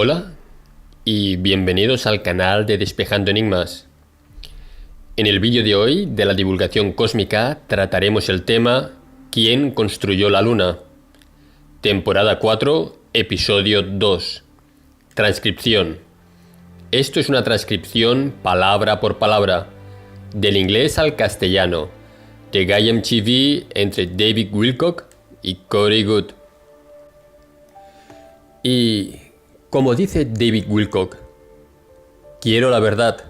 Hola y bienvenidos al canal de Despejando Enigmas. En el vídeo de hoy de la divulgación cósmica trataremos el tema ¿Quién construyó la Luna? Temporada 4, episodio 2. Transcripción. Esto es una transcripción palabra por palabra, del inglés al castellano, de Gaiam TV entre David Wilcock y Corey Goode. Y, como dice David Wilcock, quiero la verdad.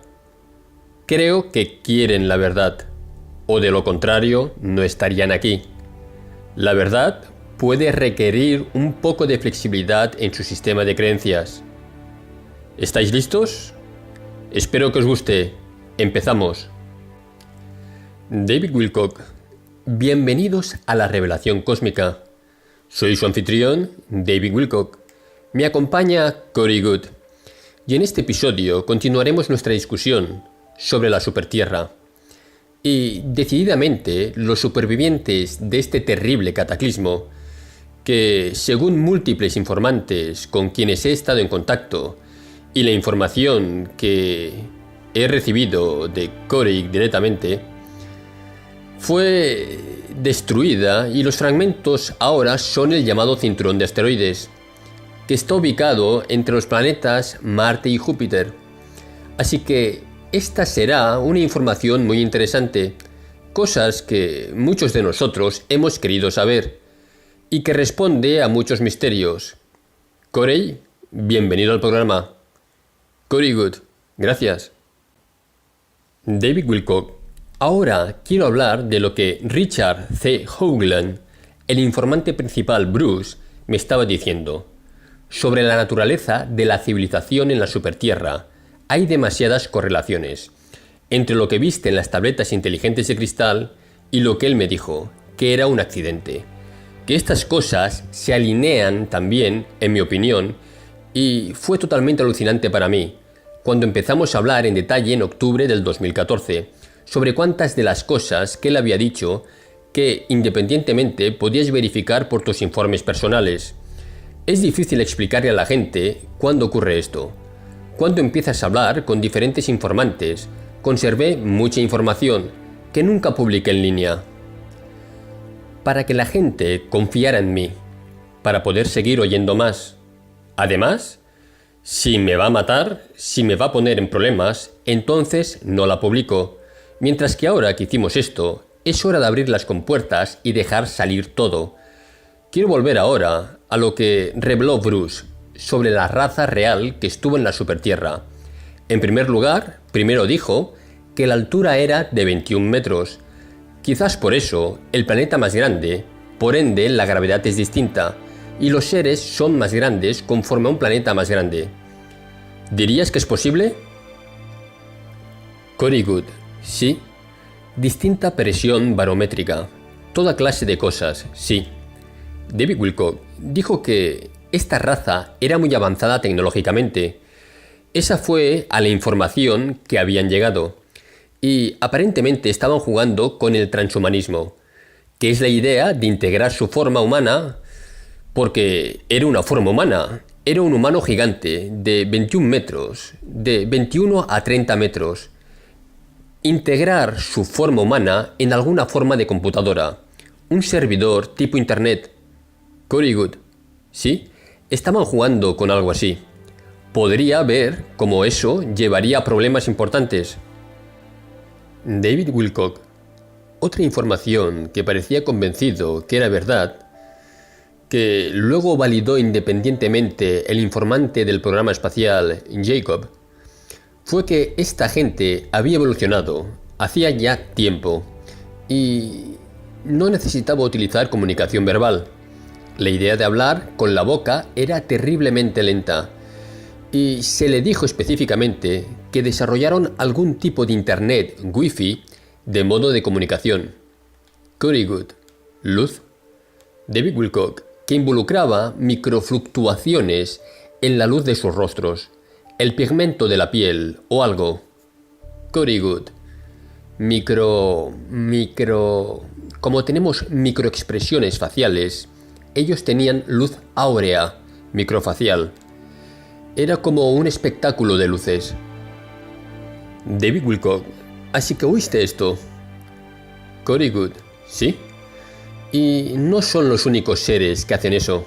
Creo que quieren la verdad, o de lo contrario no estarían aquí. La verdad puede requerir un poco de flexibilidad en su sistema de creencias. ¿Estáis listos? Espero que os guste. Empezamos. David Wilcock, bienvenidos a la revelación cósmica. Soy su anfitrión, David Wilcock. Me acompaña Corey Goode. Y en este episodio continuaremos nuestra discusión sobre la supertierra. Y decididamente los supervivientes de este terrible cataclismo, que según múltiples informantes con quienes he estado en contacto y la información que he recibido de Corey directamente, fue destruida y los fragmentos ahora son el llamado cinturón de asteroides, que está ubicado entre los planetas Marte y Júpiter. Así que esta será una información muy interesante, cosas que muchos de nosotros hemos querido saber y que responde a muchos misterios. Corey, bienvenido al programa. Corey Goode, gracias. David Wilcock, ahora quiero hablar de lo que Richard C. Hoagland, el informante principal Bruce, me estaba diciendo. Sobre la naturaleza de la civilización en la supertierra, hay demasiadas correlaciones entre lo que viste en las tabletas inteligentes de cristal y lo que él me dijo, que era un accidente. Que estas cosas se alinean también, en mi opinión, y fue totalmente alucinante para mí, cuando empezamos a hablar en detalle en octubre del 2014, sobre cuántas de las cosas que él había dicho que independientemente podías verificar por tus informes personales. Es difícil explicarle a la gente cuándo ocurre esto. Cuando empiezas a hablar con diferentes informantes, conservé mucha información que nunca publiqué en línea. Para que la gente confiara en mí, para poder seguir oyendo más. Además, si me va a matar, si me va a poner en problemas, entonces no la publico. Mientras que ahora que hicimos esto, es hora de abrir las compuertas y dejar salir todo. Quiero volver ahora a lo que reveló Bruce sobre la raza real que estuvo en la supertierra. En primer lugar, primero dijo que la altura era de 21 metros. Quizás por eso, el planeta más grande, por ende la gravedad es distinta, y los seres son más grandes conforme a un planeta más grande. ¿Dirías que es posible? Corey Goode, sí. Distinta presión barométrica. Toda clase de cosas, sí. David Wilcock dijo que esta raza era muy avanzada tecnológicamente. Esa fue a la información que habían llegado. Y aparentemente estaban jugando con el transhumanismo, que es la idea de integrar su forma humana, porque era una forma humana. Era un humano gigante de 21 metros, de 21 a 30 metros. Integrar su forma humana en alguna forma de computadora. Un servidor tipo internet. Corey Goode, ¿sí? Estaban jugando con algo así. Podría ver cómo eso llevaría a problemas importantes. David Wilcock, otra información que parecía convencido que era verdad, que luego validó independientemente el informante del programa espacial Jacob, fue que esta gente había evolucionado hacía ya tiempo y no necesitaba utilizar comunicación verbal. La idea de hablar con la boca era terriblemente lenta y se le dijo específicamente que desarrollaron algún tipo de internet wifi de modo de comunicación. Corey Goode, luz. David Wilcock, que involucraba microfluctuaciones en la luz de sus rostros, el pigmento de la piel o algo. Corey Goode, como tenemos microexpresiones faciales, ellos tenían luz áurea, microfacial. Era como un espectáculo de luces. David Wilcock, así que oíste esto. Cory Good, ¿sí? Y no son los únicos seres que hacen eso.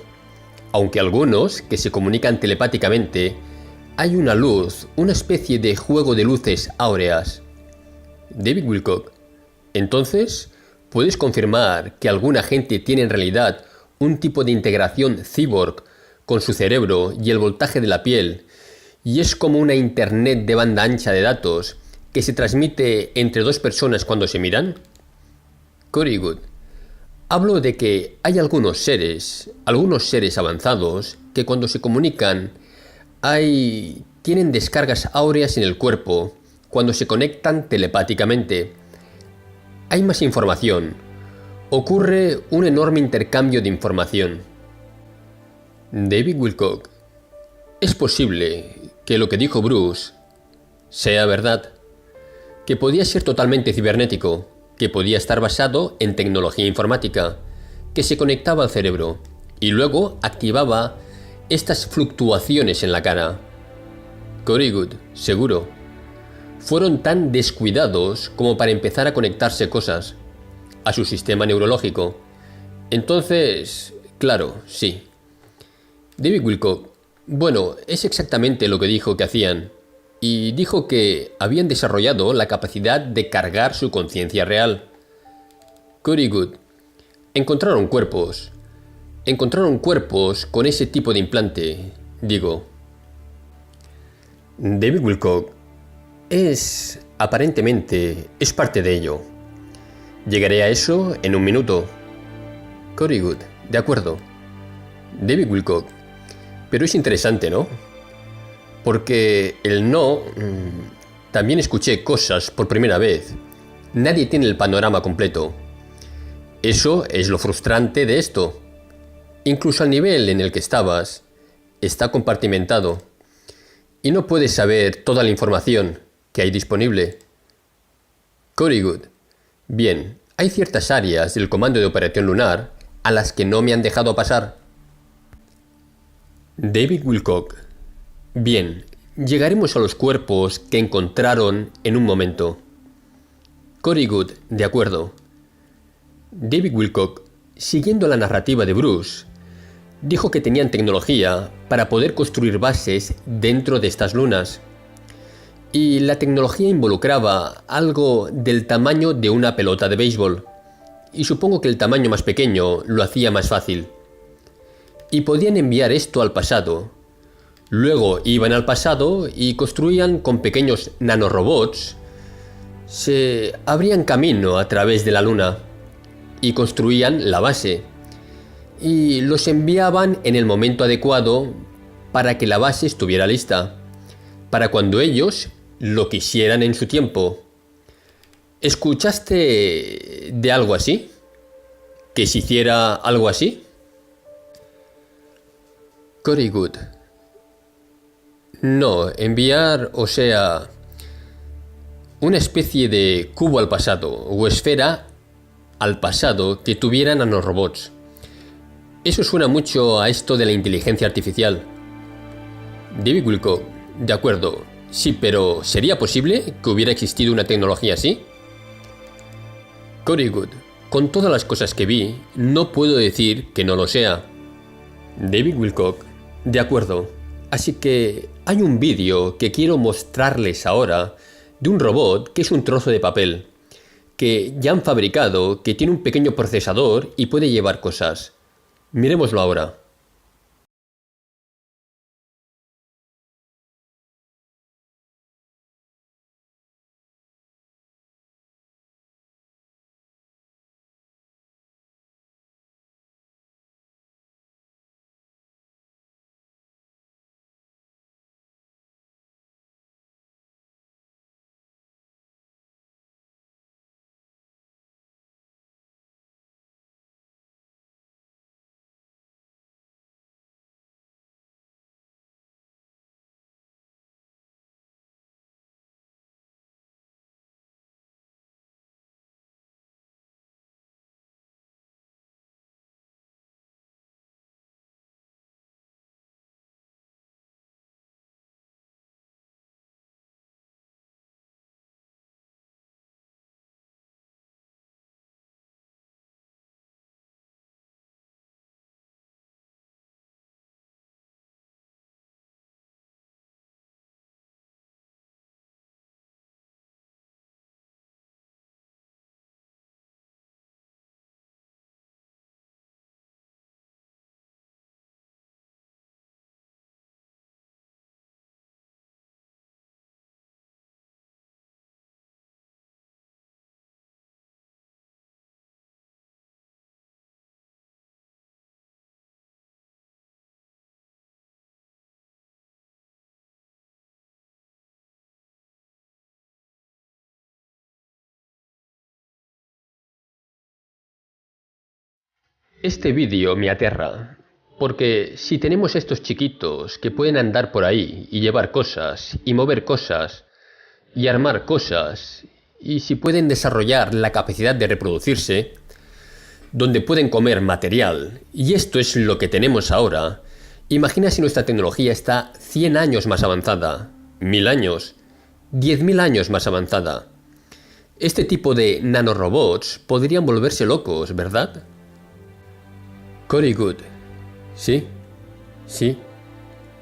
Aunque algunos que se comunican telepáticamente, hay una luz, una especie de juego de luces áureas. David Wilcock, entonces, ¿puedes confirmar que alguna gente tiene en realidad un tipo de integración cyborg con su cerebro y el voltaje de la piel, y es como una internet de banda ancha de datos que se transmite entre dos personas cuando se miran? Cory Good, hablo de que hay algunos seres avanzados que cuando se comunican tienen descargas áureas en el cuerpo cuando se conectan telepáticamente. Hay más información. Ocurre un enorme intercambio de información. David Wilcock, es posible que lo que dijo Bruce sea verdad, que podía ser totalmente cibernético, que podía estar basado en tecnología informática, que se conectaba al cerebro y luego activaba estas fluctuaciones en la cara. Cory Good, seguro. Fueron tan descuidados como para empezar a conectarse cosas a su sistema neurológico. Entonces, claro, sí. David Wilcock, bueno, es exactamente lo que dijo que hacían. Y dijo que habían desarrollado la capacidad de cargar su conciencia real. Cory Good, encontraron cuerpos. Encontraron cuerpos con ese tipo de implante, digo. David Wilcock, aparentemente, es parte de ello. Llegaré a eso en un minuto. Cory Good, de acuerdo. David Wilcock, pero es interesante, ¿no? Porque también escuché cosas por primera vez. Nadie tiene el panorama completo. Eso es lo frustrante de esto. Incluso al nivel en el que estabas, está compartimentado. Y no puedes saber toda la información que hay disponible. Cory Good, bien, hay ciertas áreas del Comando de Operación Lunar a las que no me han dejado pasar. David Wilcock, bien, llegaremos a los cuerpos que encontraron en un momento. Cory Good, de acuerdo. David Wilcock, siguiendo la narrativa de Bruce, dijo que tenían tecnología para poder construir bases dentro de estas lunas. Y la tecnología involucraba algo del tamaño de una pelota de béisbol. Y supongo que el tamaño más pequeño lo hacía más fácil. Y podían enviar esto al pasado. Luego iban al pasado y construían con pequeños nanorobots. Se abrían camino a través de la luna y construían la base. Y los enviaban en el momento adecuado para que la base estuviera lista, para cuando ellos lo quisieran en su tiempo. ¿Escuchaste de algo así? ¿Que se hiciera algo así? Cory Good. No, enviar, o sea, una especie de cubo al pasado, o esfera al pasado que tuvieran nanorobots. Eso suena mucho a esto de la inteligencia artificial. David Wilcock, de acuerdo, sí, pero ¿sería posible que hubiera existido una tecnología así? Cory Good, con todas las cosas que vi, no puedo decir que no lo sea. David Wilcock, de acuerdo, así que hay un vídeo que quiero mostrarles ahora de un robot que es un trozo de papel, que ya han fabricado, que tiene un pequeño procesador y puede llevar cosas. Miremoslo ahora. Este vídeo me aterra, porque si tenemos estos chiquitos que pueden andar por ahí y llevar cosas, y mover cosas, y armar cosas, y si pueden desarrollar la capacidad de reproducirse, donde pueden comer material, y esto es lo que tenemos ahora, imagina si nuestra tecnología está 100 años más avanzada, 1000 años, 10.000 años más avanzada. Este tipo de nanorobots podrían volverse locos, ¿verdad? Cory Good. Sí,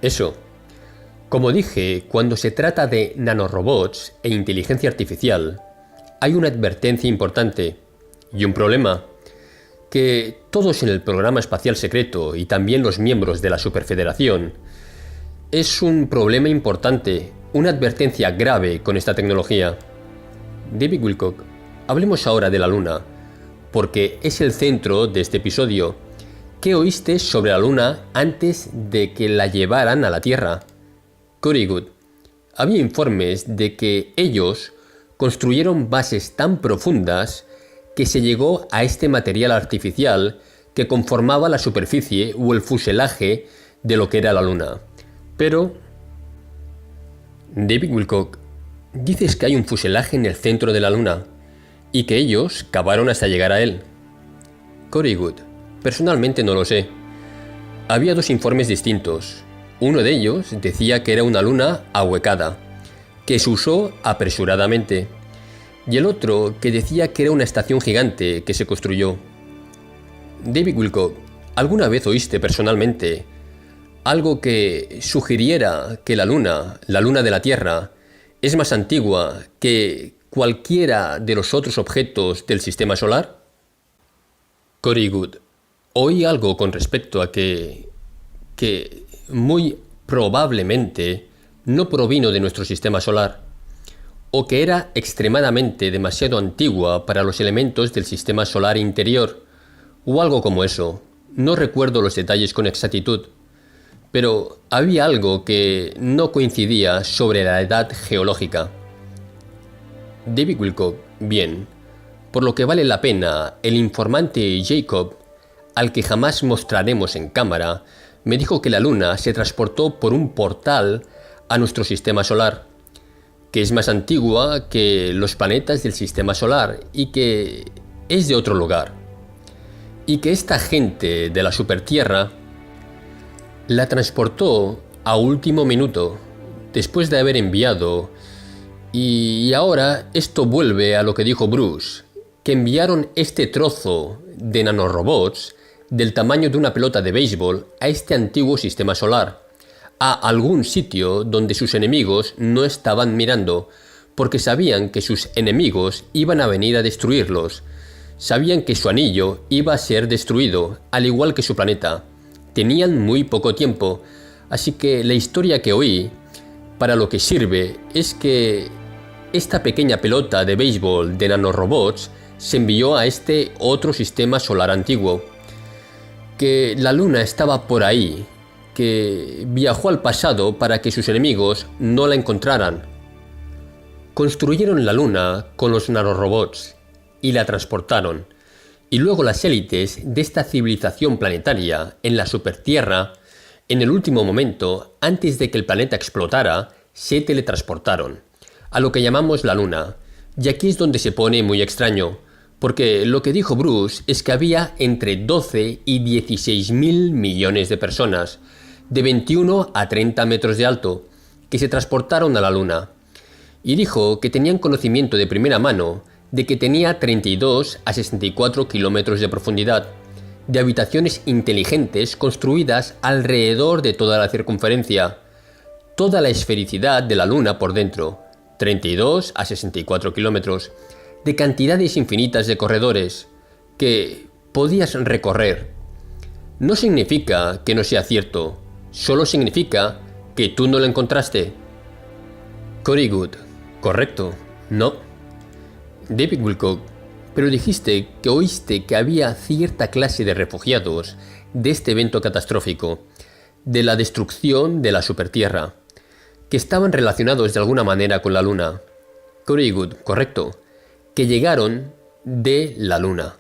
eso. Como dije, cuando se trata de nanorobots e inteligencia artificial, hay una advertencia importante y un problema, que todos en el programa espacial secreto y también los miembros de la Superfederación, es un problema importante, una advertencia grave con esta tecnología. David Wilcock, hablemos ahora de la Luna, porque es el centro de este episodio. ¿Qué oíste sobre la Luna antes de que la llevaran a la Tierra? Cory Good, había informes de que ellos construyeron bases tan profundas que se llegó a este material artificial que conformaba la superficie o el fuselaje de lo que era la Luna. Pero... David Wilcock, dices que hay un fuselaje en el centro de la Luna y que ellos cavaron hasta llegar a él. Cory Good, personalmente no lo sé. Había dos informes distintos. Uno de ellos decía que era una luna ahuecada, que se usó apresuradamente, y el otro que decía que era una estación gigante que se construyó. David Wilcock, ¿alguna vez oíste personalmente algo que sugiriera que la luna de la Tierra, es más antigua que cualquiera de los otros objetos del sistema solar? Cory Good, oí algo con respecto a que muy probablemente no provino de nuestro sistema solar, o que era extremadamente demasiado antigua para los elementos del sistema solar interior, o algo como eso. No recuerdo los detalles con exactitud, pero había algo que no coincidía sobre la edad geológica. David Wilcock, bien, por lo que vale la pena, el informante Jacob, al que jamás mostraremos en cámara, me dijo que la Luna se transportó por un portal a nuestro sistema solar, que es más antigua que los planetas del sistema solar y que es de otro lugar. Y que esta gente de la Supertierra la transportó a último minuto, después de haber enviado, y ahora esto vuelve a lo que dijo Bruce, que enviaron este trozo de nanorobots del tamaño de una pelota de béisbol a este antiguo sistema solar, a algún sitio donde sus enemigos no estaban mirando, porque sabían que sus enemigos iban a venir a destruirlos, sabían que su anillo iba a ser destruido, al igual que su planeta. Tenían muy poco tiempo, así que la historia que oí, para lo que sirve, es que esta pequeña pelota de béisbol de nanorobots se envió a este otro sistema solar antiguo, que la Luna estaba por ahí, que viajó al pasado para que sus enemigos no la encontraran. Construyeron la Luna con los nanorobots y la transportaron, y luego las élites de esta civilización planetaria en la Supertierra, en el último momento, antes de que el planeta explotara, se teletransportaron a lo que llamamos la Luna. Y aquí es donde se pone muy extraño, porque lo que dijo Bruce es que había entre 12 y 16.000 millones de personas, de 21 a 30 metros de alto, que se transportaron a la Luna. Y dijo que tenían conocimiento de primera mano de que tenía 32 a 64 kilómetros de profundidad, de habitaciones inteligentes construidas alrededor de toda la circunferencia, toda la esfericidad de la Luna por dentro, 32 a 64 kilómetros, de cantidades infinitas de corredores que podías recorrer. No significa que no sea cierto, solo significa que tú no lo encontraste. Cory Good, correcto, no. David Wilcock, pero dijiste que oíste que había cierta clase de refugiados de este evento catastrófico, de la destrucción de la Supertierra, que estaban relacionados de alguna manera con la Luna. Cory Good, correcto, que llegaron de la Luna.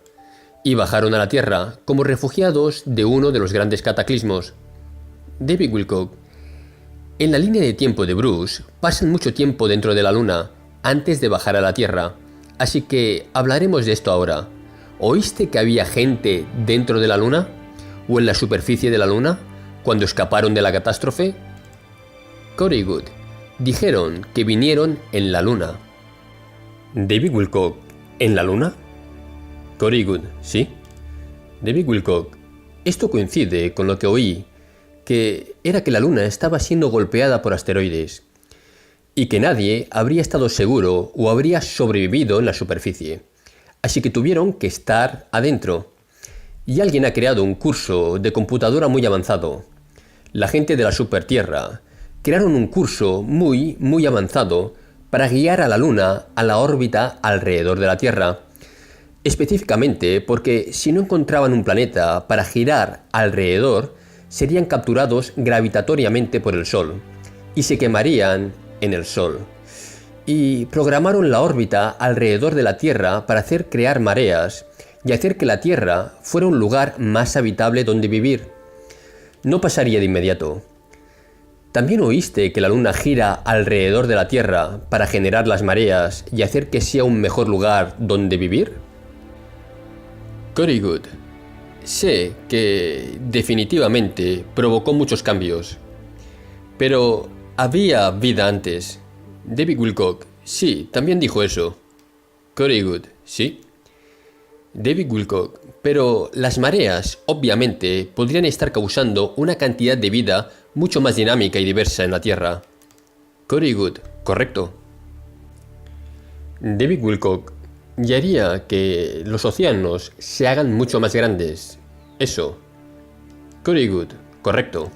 y bajaron a la Tierra como refugiados de uno de los grandes cataclismos. David Wilcock: en la línea de tiempo de Bruce pasan mucho tiempo dentro de la Luna antes de bajar a la Tierra, así que hablaremos de esto ahora. ¿Oíste que había gente dentro de la Luna? ¿O en la superficie de la Luna? ¿Cuando escaparon de la catástrofe? Corey Goode: dijeron que vinieron en la Luna. David Wilcock: ¿en la Luna? Corey Goode: sí. David Wilcock: esto coincide con lo que oí, que era que la Luna estaba siendo golpeada por asteroides y que nadie habría estado seguro o habría sobrevivido en la superficie. Así que tuvieron que estar adentro. Y alguien ha creado un curso de computadora muy avanzado. La gente de la Supertierra crearon un curso muy avanzado para guiar a la Luna a la órbita alrededor de la Tierra. Específicamente porque si no encontraban un planeta para girar alrededor, serían capturados gravitatoriamente por el Sol y se quemarían en el Sol. Y programaron la órbita alrededor de la Tierra para hacer crear mareas y hacer que la Tierra fuera un lugar más habitable donde vivir. No pasaría de inmediato. ¿También oíste que la Luna gira alrededor de la Tierra para generar las mareas y hacer que sea un mejor lugar donde vivir? Corey Goode: sé que definitivamente provocó muchos cambios, pero había vida antes. David Wilcock: sí, también dijo eso. Corey Goode: sí. David Wilcock: pero las mareas, obviamente, podrían estar causando una cantidad de vida mucho más dinámica y diversa en la Tierra. Corey Goode: correcto. David Wilcock: y haría que los océanos se hagan mucho más grandes. Eso. Corey Goode: correcto.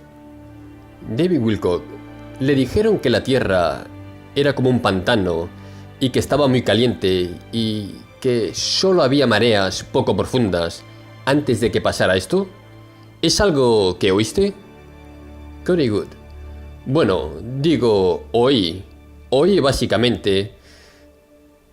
David Wilcock: le dijeron que la Tierra era como un pantano y que estaba muy caliente y que solo había mareas poco profundas antes de que pasara esto. ¿Es algo que oíste? Corey Goode: bueno, digo, oí básicamente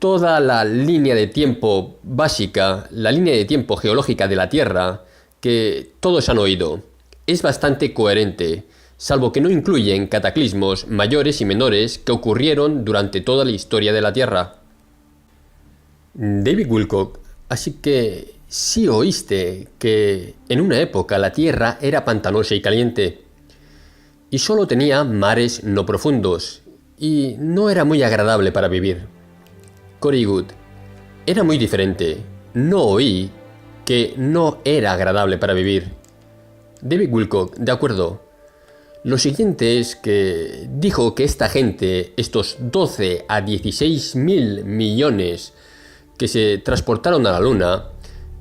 toda la línea de tiempo básica, la línea de tiempo geológica de la Tierra, que todos han oído. Es bastante coherente, salvo que no incluyen cataclismos mayores y menores que ocurrieron durante toda la historia de la Tierra. David Wilcock: así que sí oíste que en una época la Tierra era pantanosa y caliente, y solo tenía mares no profundos, y no era muy agradable para vivir. Corey Goode: era muy diferente. No oí que no era agradable para vivir. David Wilcock: de acuerdo. Lo siguiente es que dijo que esta gente, estos 12 a 16 mil millones que se transportaron a la Luna,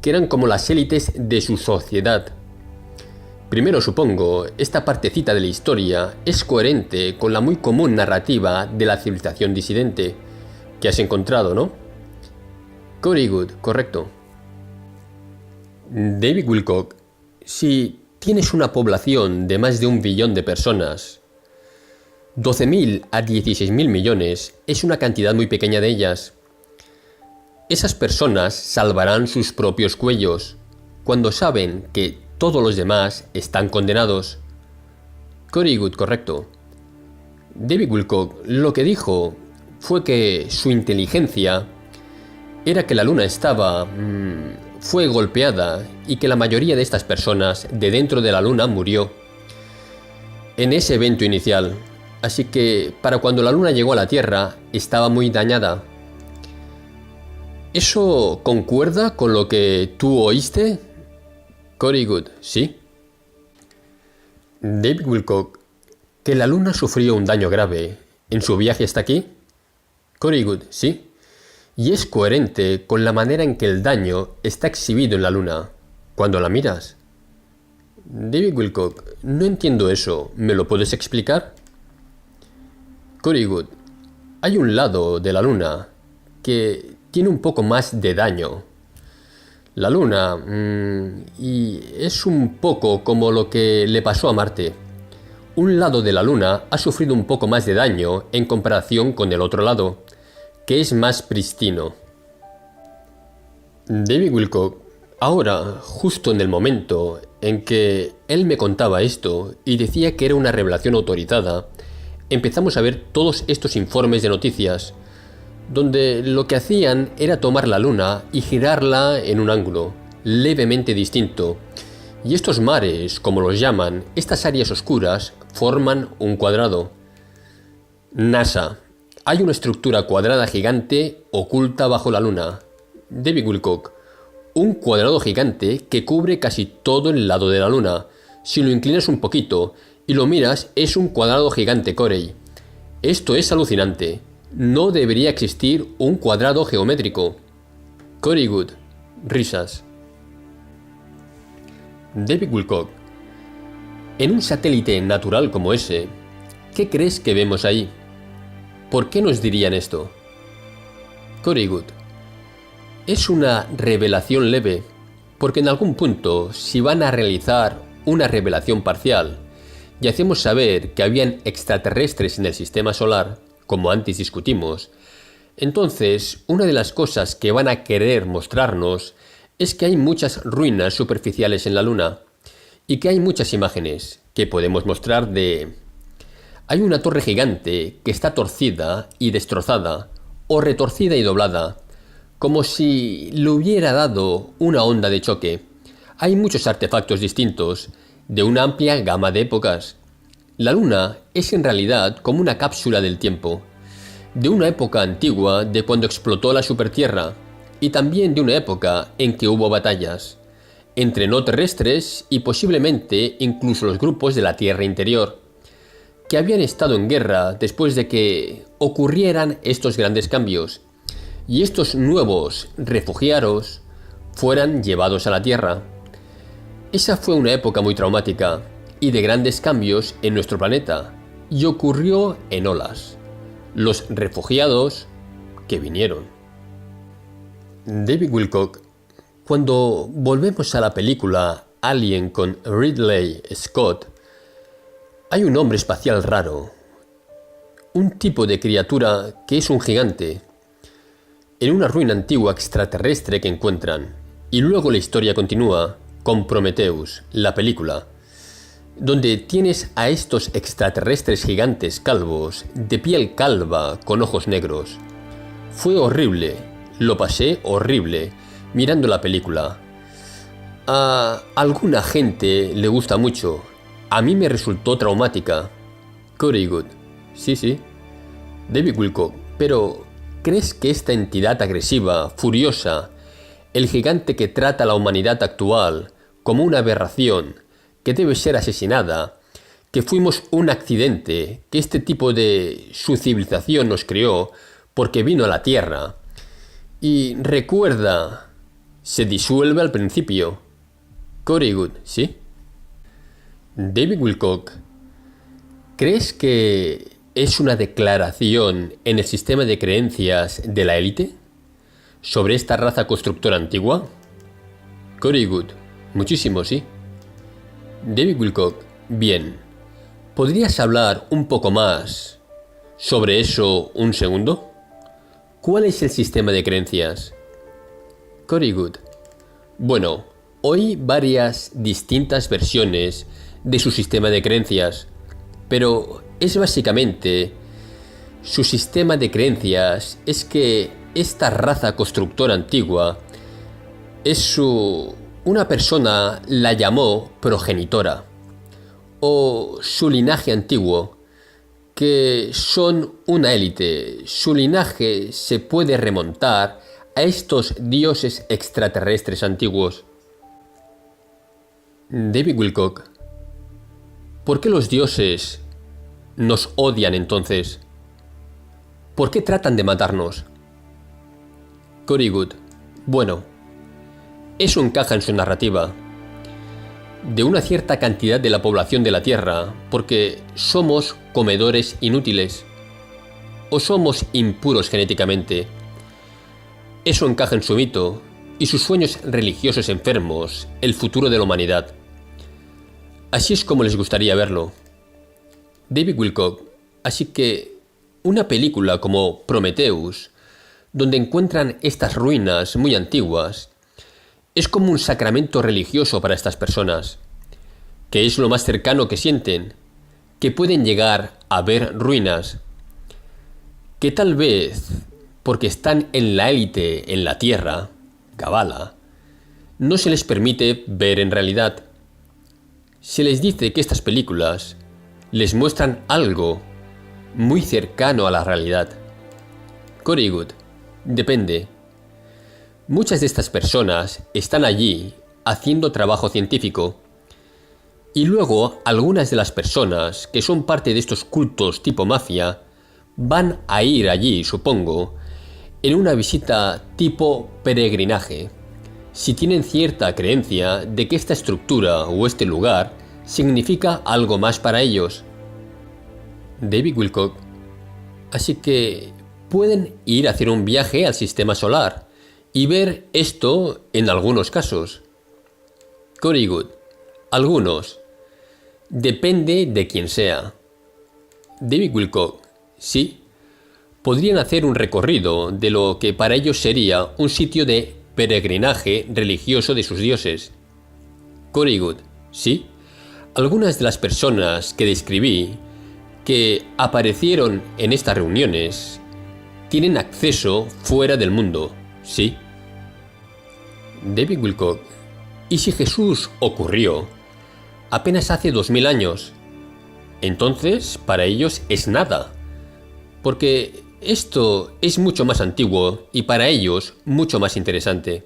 que eran como las élites de su sociedad. Primero, supongo, esta partecita de la historia es coherente con la muy común narrativa de la civilización disidente que has encontrado, ¿no? Corey Goode: correcto. David Wilcock: si tienes una población de más de 1 billón de personas, 12.000 a 16.000 millones es una cantidad muy pequeña de ellas. Esas personas salvarán sus propios cuellos cuando saben que todos los demás están condenados. Corey Goode: correcto. David Wilcock lo que dijo fue que su inteligencia era que la Luna fue golpeada y que la mayoría de estas personas de dentro de la Luna murió en ese evento inicial. Así que para cuando la Luna llegó a la Tierra estaba muy dañada. ¿Eso concuerda con lo que tú oíste? Corey Goode: sí. David Wilcock: ¿que la Luna sufrió un daño grave en su viaje hasta aquí? Corey Goode: sí. Y es coherente con la manera en que el daño está exhibido en la Luna cuando la miras. David Wilcock: no entiendo eso, ¿me lo puedes explicar? Corey Goode: hay un lado de la Luna que tiene un poco más de daño. La Luna, y es un poco como lo que le pasó a Marte. Un lado de la Luna ha sufrido un poco más de daño en comparación con el otro lado, que es más pristino. David Wilcock: Ahora, justo en el momento en que él me contaba esto y decía que era una revelación autorizada, empezamos a ver todos estos informes de noticias, donde lo que hacían era tomar la luna y girarla en un ángulo levemente distinto. Y estos mares, como los llaman, estas áreas oscuras, forman un cuadrado. NASA. Hay una estructura cuadrada gigante oculta bajo la luna. David Wilcock. Un cuadrado gigante que cubre casi todo el lado de la luna. Si lo inclinas un poquito y lo miras, es un cuadrado gigante, Corey. Esto es alucinante. No debería existir un cuadrado geométrico. Corey Goode. Risas. David Wilcock. En un satélite natural como ese, ¿qué crees que vemos ahí? ¿Por qué nos dirían esto? Corey Goode. Es una revelación leve, porque en algún punto, si van a realizar una revelación parcial y hacemos saber que habían extraterrestres en el sistema solar, como antes discutimos, entonces una de las cosas que van a querer mostrarnos es que hay muchas ruinas superficiales en la Luna y que hay muchas imágenes que podemos mostrar de... Hay una torre gigante que está torcida y destrozada, o retorcida y doblada, como si le hubiera dado una onda de choque. Hay muchos artefactos distintos, de una amplia gama de épocas. La Luna es en realidad como una cápsula del tiempo, de una época antigua de cuando explotó la supertierra, y también de una época en que hubo batallas, entre no terrestres y posiblemente incluso los grupos de la Tierra interior, que habían estado en guerra después de que ocurrieran estos grandes cambios, y estos nuevos refugiados fueran llevados a la Tierra. Esa fue una época muy traumática y de grandes cambios en nuestro planeta, y ocurrió en olas. Los refugiados que vinieron. David Wilcock. Cuando volvemos a la película Alien con Ridley Scott, hay un hombre espacial raro, un tipo de criatura que es un gigante, en una ruina antigua extraterrestre que encuentran, y luego la historia continúa con Prometheus, la película, donde tienes a estos extraterrestres gigantes calvos, de piel calva, con ojos negros. Fue horrible, lo pasé horrible, mirando la película. A alguna gente le gusta mucho, a mí me resultó traumática. Corey Goode. Sí. David Wilcock. Pero, ¿crees que esta entidad agresiva, furiosa, el gigante que trata a la humanidad actual como una aberración, que debe ser asesinada, que fuimos un accidente, que este tipo de su civilización nos creó porque vino a la Tierra, y recuerda, se disuelve al principio? Corey Goode, ¿sí? David Wilcock. ¿Crees que es una declaración en el sistema de creencias de la élite sobre esta raza constructora antigua? Corey Goode. Muchísimo, sí. David Wilcock. Bien. ¿Podrías hablar un poco más sobre eso un segundo? ¿Cuál es el sistema de creencias? Corey Goode. Bueno, oí varias distintas versiones de su sistema de creencias, pero es básicamente su sistema de creencias es que esta raza constructora antigua una persona la llamó progenitora o su linaje antiguo, que son una élite. Su linaje se puede remontar a estos dioses extraterrestres antiguos. David Wilcock. ¿Por qué los dioses nos odian entonces? ¿Por qué tratan de matarnos? Corey Goode. Bueno, eso encaja en su narrativa de una cierta cantidad de la población de la Tierra, porque somos comedores inútiles o somos impuros genéticamente. Eso encaja en su mito y sus sueños religiosos enfermos, el futuro de la humanidad. Así es como les gustaría verlo. David Wilcock. Así que una película como Prometheus, donde encuentran estas ruinas muy antiguas, Es como un sacramento religioso para estas personas, que es lo más cercano que sienten, que pueden llegar a ver ruinas, que tal vez, porque están en la élite en la Tierra, Kabbalah, no se les permite ver en realidad. Se les dice que estas películas les muestran algo muy cercano a la realidad. Corey Good, depende. Muchas de estas personas están allí haciendo trabajo científico y luego algunas de las personas que son parte de estos cultos tipo mafia van a ir allí, supongo, en una visita tipo peregrinaje, si tienen cierta creencia de que esta estructura o este lugar significa algo más para ellos. David Wilcock. Así que pueden ir a hacer un viaje al sistema solar y ver esto en algunos casos. Corey Good. Algunos. Depende de quién sea. David Wilcock. Sí. Podrían hacer un recorrido de lo que para ellos sería un sitio de peregrinaje religioso de sus dioses. Corey Good. Sí. Algunas de las personas que describí que aparecieron en estas reuniones tienen acceso fuera del mundo, sí. David Wilcock. ¿Y si Jesús ocurrió apenas hace 2000 años? Entonces, para ellos es nada, porque esto es mucho más antiguo y para ellos mucho más interesante.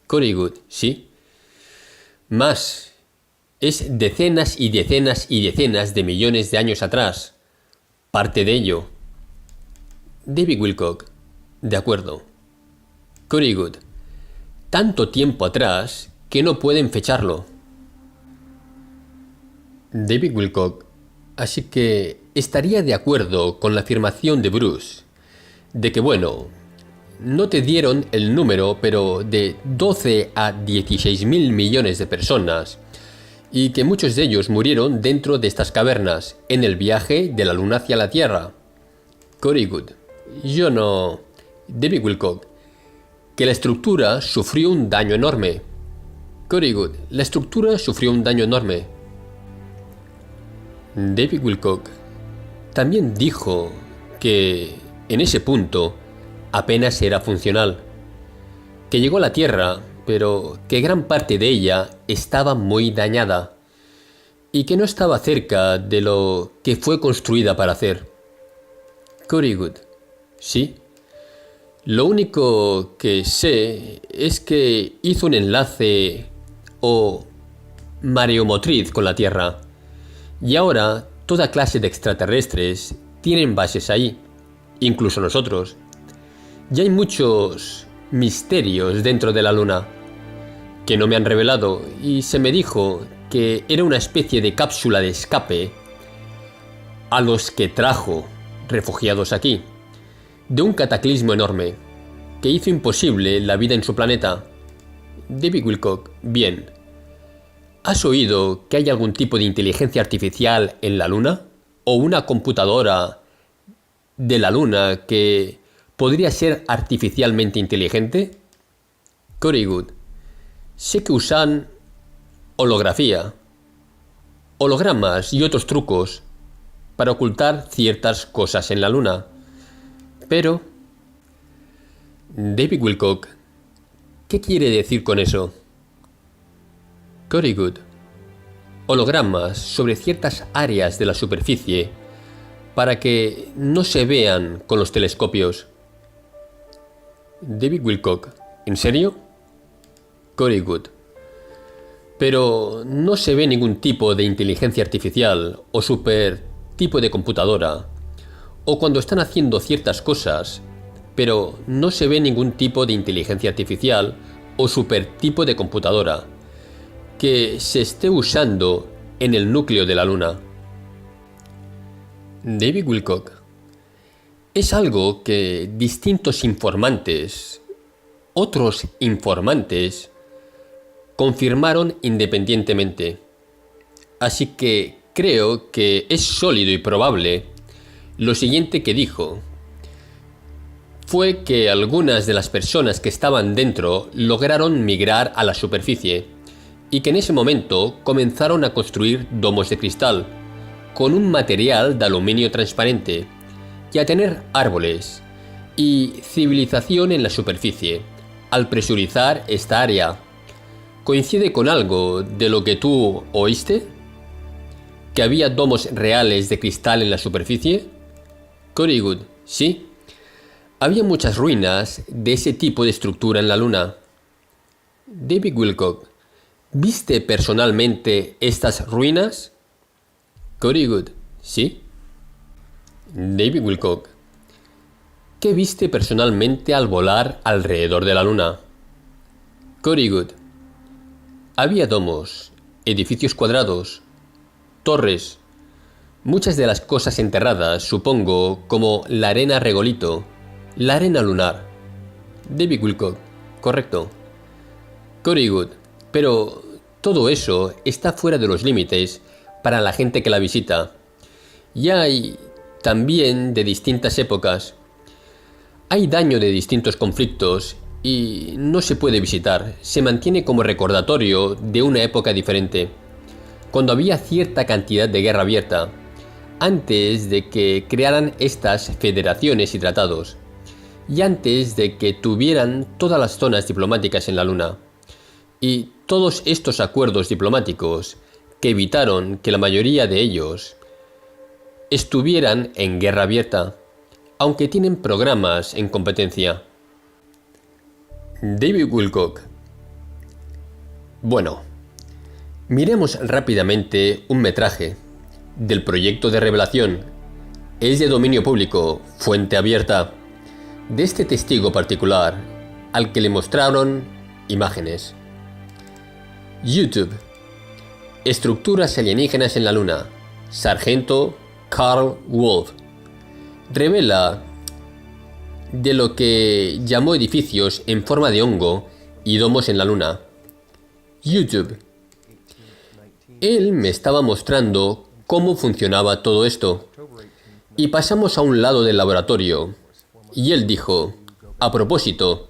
Corey Good, sí. Más. Es decenas y decenas y decenas de millones de años atrás. Parte de ello. David Wilcock. De acuerdo. Corey Good. Tanto tiempo atrás que no pueden fecharlo. David Wilcock. Así que estaría de acuerdo con la afirmación de Bruce, de que bueno, no te dieron el número, pero de 12 a 16.000 millones de personas, y que muchos de ellos murieron dentro de estas cavernas, en el viaje de la Luna hacia la Tierra. Corey Good. Yo no. David Wilcock. Que la estructura sufrió un daño enorme. Corey Good. La estructura sufrió un daño enorme. David Wilcock también dijo que en ese punto apenas era funcional, que llegó a la Tierra, pero que gran parte de ella estaba muy dañada y que no estaba cerca de lo que fue construida para hacer. Corey Good. Sí. Lo único que sé es que hizo un enlace o mareomotriz con la Tierra y ahora toda clase de extraterrestres tienen bases ahí, incluso nosotros. Ya hay muchos misterios dentro de la Luna que no me han revelado y se me dijo que era una especie de cápsula de escape a los que trajo refugiados aquí, de un cataclismo enorme que hizo imposible la vida en su planeta. David Wilcock. Bien. ¿Has oído que hay algún tipo de inteligencia artificial en la Luna? ¿O una computadora de la Luna que podría ser artificialmente inteligente? Corey Good. Sé que usan holografía, hologramas y otros trucos para ocultar ciertas cosas en la Luna. Pero... David Wilcock. ¿Qué quiere decir con eso? Corey Good. Hologramas sobre ciertas áreas de la superficie para que no se vean con los telescopios. David Wilcock. ¿En serio? Corey Good. Pero no se ve ningún tipo de inteligencia artificial o super tipo de computadora, o cuando están haciendo ciertas cosas, pero no se ve ningún tipo de inteligencia artificial o super tipo de computadora que se esté usando en el núcleo de la Luna. David Wilcock. Es algo que distintos informantes, otros informantes, confirmaron independientemente. Así que creo que es sólido y probable lo siguiente que dijo. fue que algunas de las personas que estaban dentro lograron migrar a la superficie y que en ese momento comenzaron a construir domos de cristal con un material de aluminio transparente y a tener árboles y civilización en la superficie al presurizar esta área. ¿Coincide con algo de lo que tú oíste? ¿Que había domos reales de cristal en la superficie? Very good, sí. Había muchas ruinas de ese tipo de estructura en la Luna. David Wilcock, ¿viste personalmente estas ruinas? Very good, sí. David Wilcock, ¿qué viste personalmente al volar alrededor de la Luna? Very good. Había domos, edificios cuadrados, torres, muchas de las cosas enterradas, supongo, como la arena regolito, la arena lunar. David Wilcock, correcto. Very good. Pero todo eso está fuera de los límites para la gente que la visita. Y hay también de distintas épocas. Hay daño de distintos conflictos y no se puede visitar. Se mantiene como recordatorio de una época diferente, cuando había cierta cantidad de guerra abierta, antes de que crearan estas federaciones y tratados, y antes de que tuvieran todas las zonas diplomáticas en la Luna. Y todos estos acuerdos diplomáticos que evitaron que la mayoría de ellos estuvieran en guerra abierta, aunque tienen programas en competencia. David Wilcock. Bueno, miremos rápidamente un metraje del proyecto de revelación. Es de dominio público, fuente abierta, de este testigo particular al que le mostraron imágenes. YouTube. Estructuras alienígenas en la Luna. Sargento Carl Wolf. Revela de lo que llamó edificios en forma de hongo y domos en la Luna. YouTube. Él me estaba mostrando cómo funcionaba todo esto. Y pasamos a un lado del laboratorio. Y él dijo, a propósito,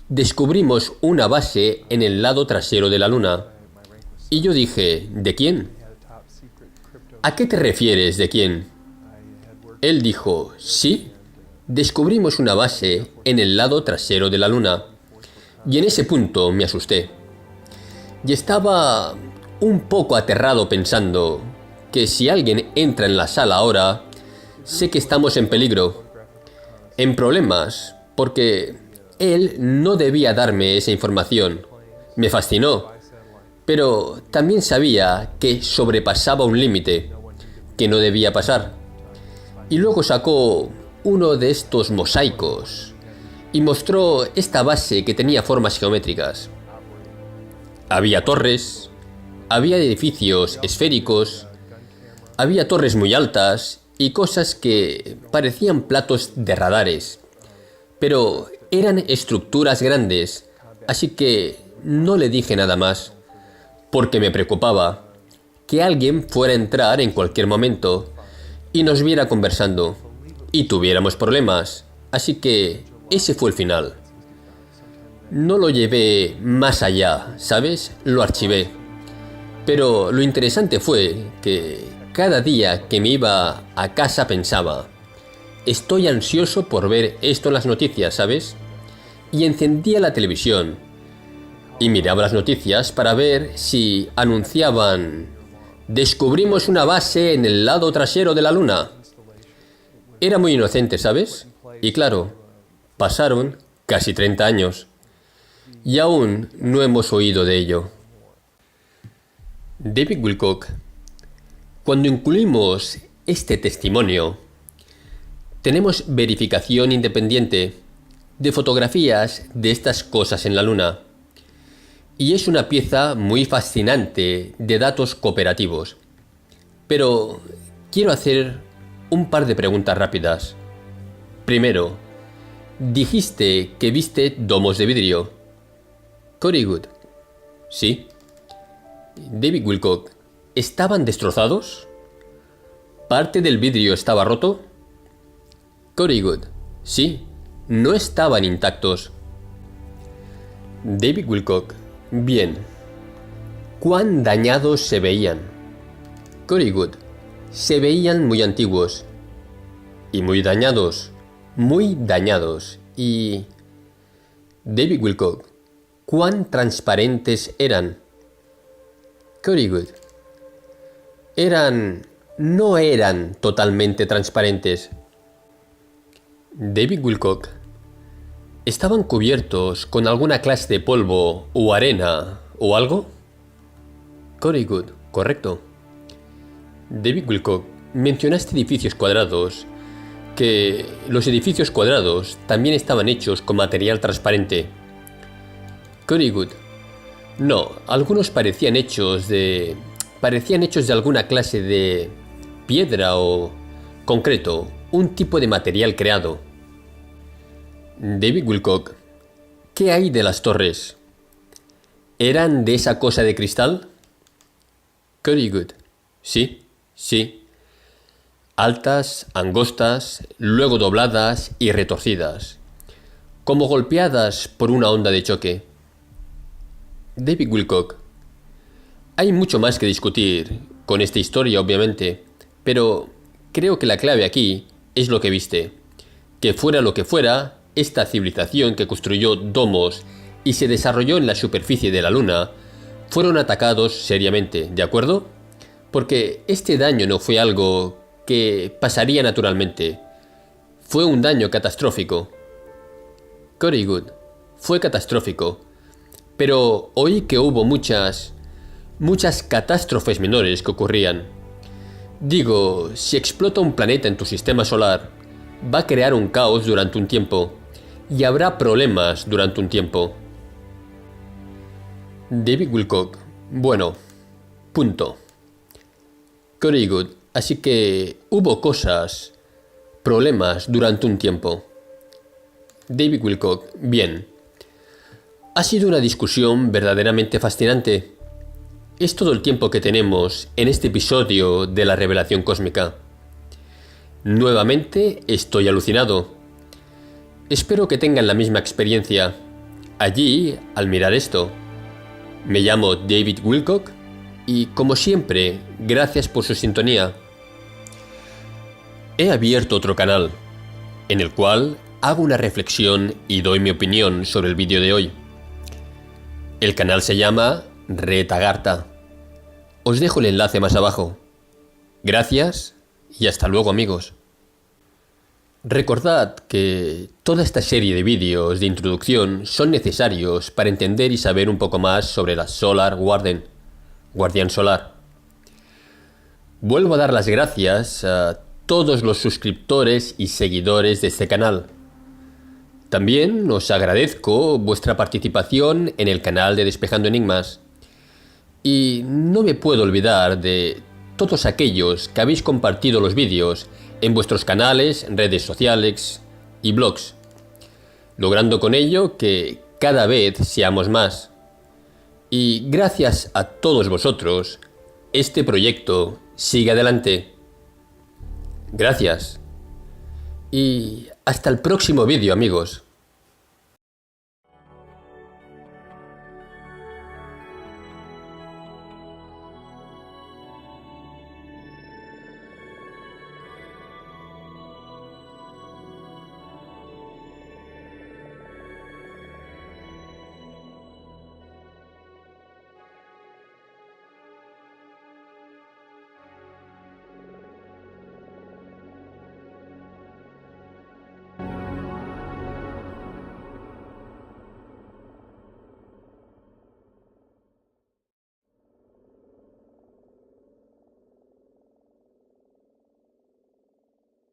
descubrimos una base en el lado trasero de la Luna. Y yo dije, ¿de quién? ¿A qué te refieres, de quién? Él dijo, sí, descubrimos una base en el lado trasero de la Luna. Y en ese punto me asusté. Y estaba un poco aterrado pensando que si alguien entra en la sala ahora, sé que estamos en peligro, en problemas, porque él no debía darme esa información. Me fascinó, pero también sabía que sobrepasaba un límite, que no debía pasar. Y luego sacó uno de estos mosaicos y mostró esta base que tenía formas geométricas. Había torres, había edificios esféricos, había torres muy altas y cosas que parecían platos de radares, pero eran estructuras grandes, así que no le dije nada más, porque me preocupaba que alguien fuera a entrar en cualquier momento y nos viera conversando y tuviéramos problemas, así que ese fue el final. No lo llevé más allá, ¿sabes? Lo archivé. Pero lo interesante fue que cada día que me iba a casa pensaba, estoy ansioso por ver esto en las noticias, ¿sabes? Y encendía la televisión y miraba las noticias para ver si anunciaban, descubrimos una base en el lado trasero de la Luna. Era muy inocente, ¿sabes? Y claro, pasaron casi 30 años y aún no hemos oído de ello. David Wilcock. Cuando incluimos este testimonio, tenemos verificación independiente de fotografías de estas cosas en la Luna. Y es una pieza muy fascinante de datos cooperativos. Pero quiero hacer un par de preguntas rápidas. Primero, dijiste que viste domos de vidrio. Very good. Sí. David Wilcock, ¿estaban destrozados? ¿Parte del vidrio estaba roto? Very good. Sí, no estaban intactos. David Wilcock. Bien. ¿Cuán dañados se veían? Cory Good. Se veían muy antiguos. Y muy dañados. Muy dañados. Y... David Wilcock. ¿Cuán transparentes eran? Cory Good. No eran totalmente transparentes. David Wilcock. ¿Estaban cubiertos con alguna clase de polvo o arena o algo? Cory Good. Correcto. David Wilcock. Mencionaste edificios cuadrados. Que los edificios cuadrados también estaban hechos con material transparente. Cory Good. No, algunos parecían hechos de alguna clase de piedra o concreto, un tipo de material creado. David Wilcock. ¿Qué hay de las torres? ¿Eran de esa cosa de cristal? Cory Good. Sí, sí. Altas, angostas, luego dobladas y retorcidas, como golpeadas por una onda de choque. David Wilcock. Hay mucho más que discutir con esta historia, obviamente, pero creo que la clave aquí es lo que viste. Que fuera lo que fuera, esta civilización que construyó domos y se desarrolló en la superficie de la Luna, fueron atacados seriamente, ¿de acuerdo? Porque este daño no fue algo que pasaría naturalmente. Fue un daño catastrófico. Cory Good. Fue catastrófico. Pero oí que hubo muchas catástrofes menores que ocurrían. Digo, si explota un planeta en tu sistema solar, va a crear un caos durante un tiempo, y habrá problemas durante un tiempo. David Wilcock. Bueno, punto. Cory Good. Así que hubo problemas durante un tiempo. David Wilcock. Bien. Ha sido una discusión verdaderamente fascinante. Es todo el tiempo que tenemos en este episodio de la revelación cósmica. Nuevamente estoy alucinado. Espero que tengan la misma experiencia allí al mirar esto. Me llamo David Wilcock y, como siempre, gracias por su sintonía. He abierto otro canal, en el cual hago una reflexión y doy mi opinión sobre el vídeo de hoy. El canal se llama Retagarta. Os dejo el enlace más abajo. Gracias y hasta luego, amigos. Recordad que toda esta serie de vídeos de introducción son necesarios para entender y saber un poco más sobre la Solar Warden, Guardián Solar. Vuelvo a dar las gracias a todos los suscriptores y seguidores de este canal. También os agradezco vuestra participación en el canal de Despejando Enigmas. Y no me puedo olvidar de todos aquellos que habéis compartido los vídeos en vuestros canales, redes sociales y blogs, logrando con ello que cada vez seamos más. Y gracias a todos vosotros, este proyecto sigue adelante. Gracias. Y hasta el próximo vídeo, amigos.